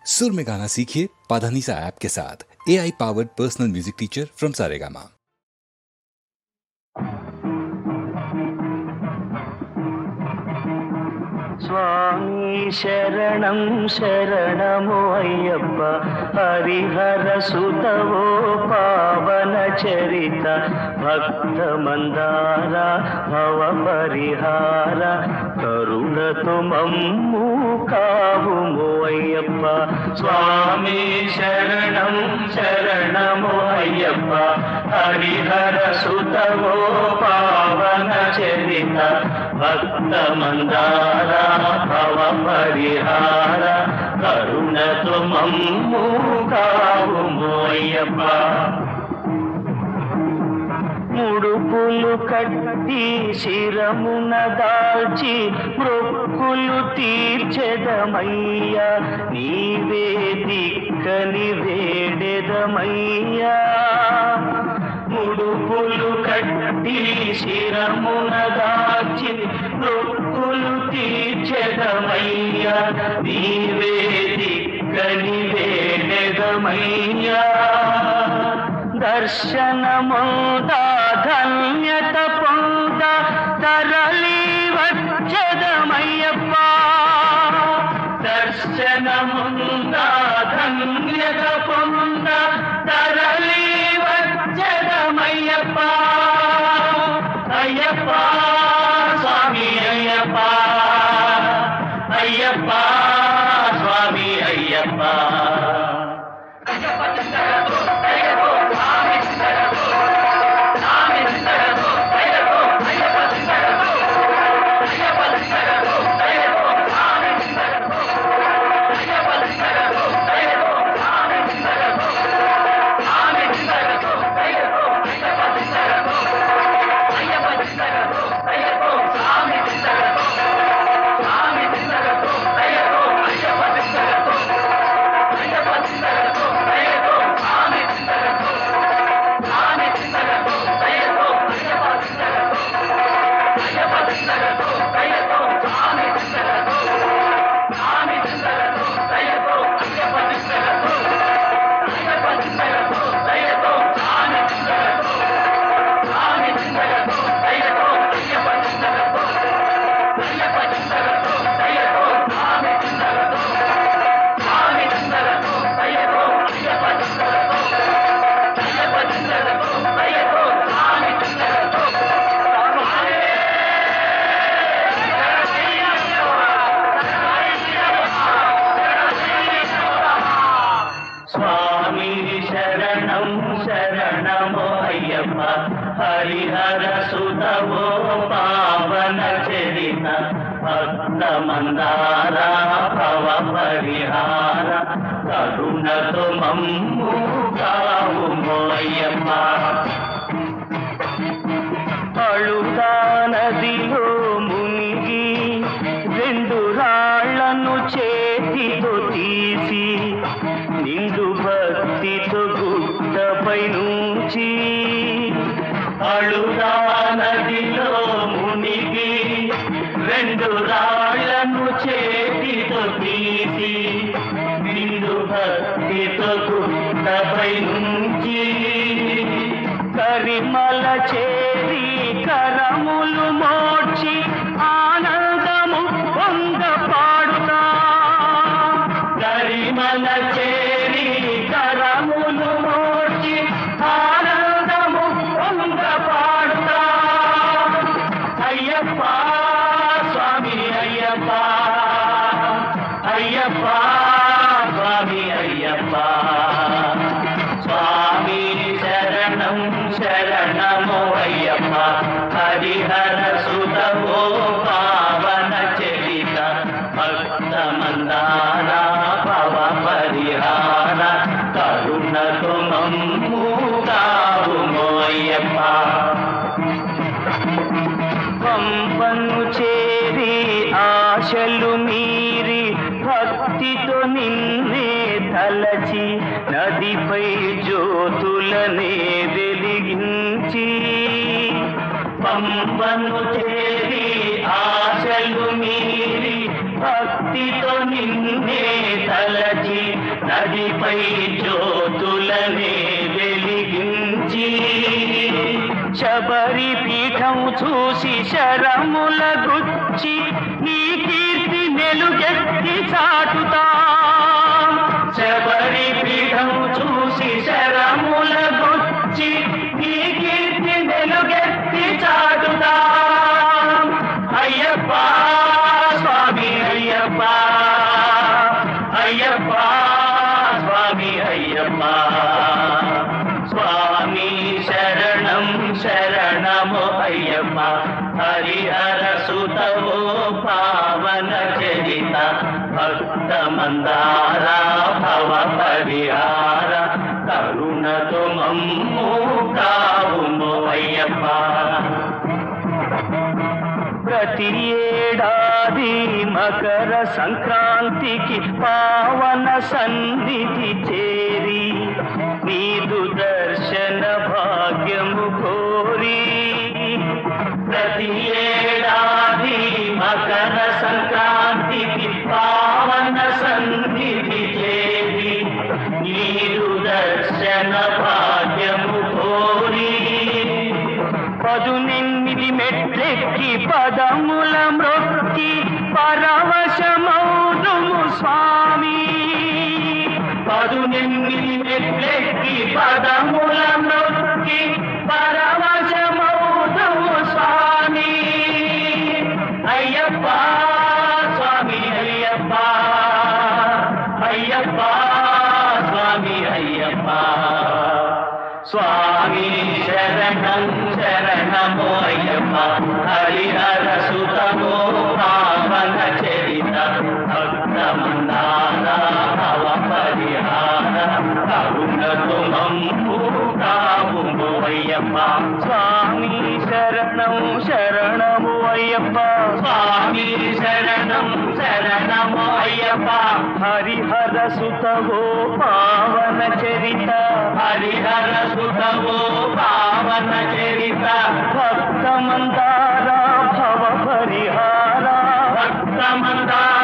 सुर में गाना सीखिए पाधानीसा ऐप के साथ। AI powered personal music teacher from Saregama. स्वामी शरणं शरणमो अय्यप्प हरिहर सुतवो पावन चरित भक्त मंदार भव परिहार करुणतु मम्मु कावुमो अय्यप्प स्वामी शरणं शरणमो अय्यप्प हरिहर सुतवो पावन चरित भक्त मंदार भव परिहार करुणतु मम्मु कावुमो अय्यप्प ముడుపులు కట్టి శిరమున దాల్చి మృక్కులు తీర్చెదమయ్యా నీవే దిక్కని వేడెదమయ్యా ముడుపులు కట్టి శిరమున దాల్చి మృక్కులు తీర్చెదమయ్యా నీవే దిక్కని వేడెదమయ్యా దర్శనముందా ధన్యత పొంద తరలి వచ్చదమయ్యప్ప దర్శనముందా ధన్యత పొంద తరలి వచ్చదమయ్యప్ప అయ్యప్ప స్వామి అయ్యప్ప అయ్యప్ప స్వామి అయ్యప్ప హరిహర సుతవో పావన చరిత భక్త మందార భవ పరిహార కరుణతో మమ్ము కావుమో అయ్యప్ప అళుతా నదిలో మునిగి రెండు రాళ్లను చేతితో తీసి నిండు భక్తితో గుట్టపై నుంచి అళుదా నదిలో మునిగి రెండు రాళ్లను చేతితో తీసి నిండు భక్తితో గుట్టపై నుంచి కరిమల చేరి కరములు మోడ్చి ఆనందము పొంద పాడుతా కరిమల చేరి కరములు మోడ్చి ఆనందము పొంద పాడుతా అయ్యప్ప స్వామి అయ్యప్ప అయ్యప్ప స్వామి అయ్యప్ప స్వామి శరణం శరణమో అయ్యప్ప హరిహర సుతవో పావన చరిత భక్త మందార భవ పరిహార కరుణతో మమ్ము కావుమో అయ్యప్ప పంపను చేరి ఆశలు మీరి భక్తితో నిన్నే తలచి నదిపై జ్యోతులనే వెలిగించి పంపను చేరి ఆశలు మీరి భక్తితో నిన్నే తలచి నదిపై జ్యోతులనే వెలిగించి శబరి పీఠం చూసి శరముల గుచ్చి నీ కీర్తి మెలుగెత్తి చాటుతా శబరి పీఠం చూసి శరముల గుచ్చి నీ కీర్తి మెలుగెత్తి చాటుతా అయ్యప్ప స్వామి అయ్యప్ప అయ్యప్ప స్వామి అయ్యప్ప స్వామి శరణం శరణము అయ్యప్ప హరిహర సుతవో పావన చరిత భక్త మందార భవ పరిహార కరుణతో మమ్ము కావుము అయ్యప్ప ప్రతి ఏడాది మకర సంక్రాంతికి పావన సన్నిధి చేరి నీదు దర్శన భాగ్యము కోరి ప్రతి ఏడాది మకర సంక్రాంతికి పావన సన్నిధి చేరి నీదు దర్శన భాగ్యము కోరి 18 మెట్లెక్కి పదముల మ్రొక్కి పరవశమౌదుము స్వామి 18 మెట్లెక్కి పదముల మ్రొక్కి పరవశమౌదుము స్వామి అయ్యప్ప స్వామి అయ్యప్ప అయ్యప్ప స్వామి అయ్యప్ప స్వామి శరణం శరణమో అయ్యప్ప హరిహర సుతమో పావన చరిత భక్త మందార భవ పరిహార కరుణతో మమ్ము కావుము అయ్యప్ప స్వామి శరణం శరణము అయ్యప్ప స్వామి శరణం శరణము అయ్యప్ప హరిహర సుతవో పావన చరిత హరిహర సుతవో పావన చరిత భక్త మందార భవ పరిహార భక్త మందార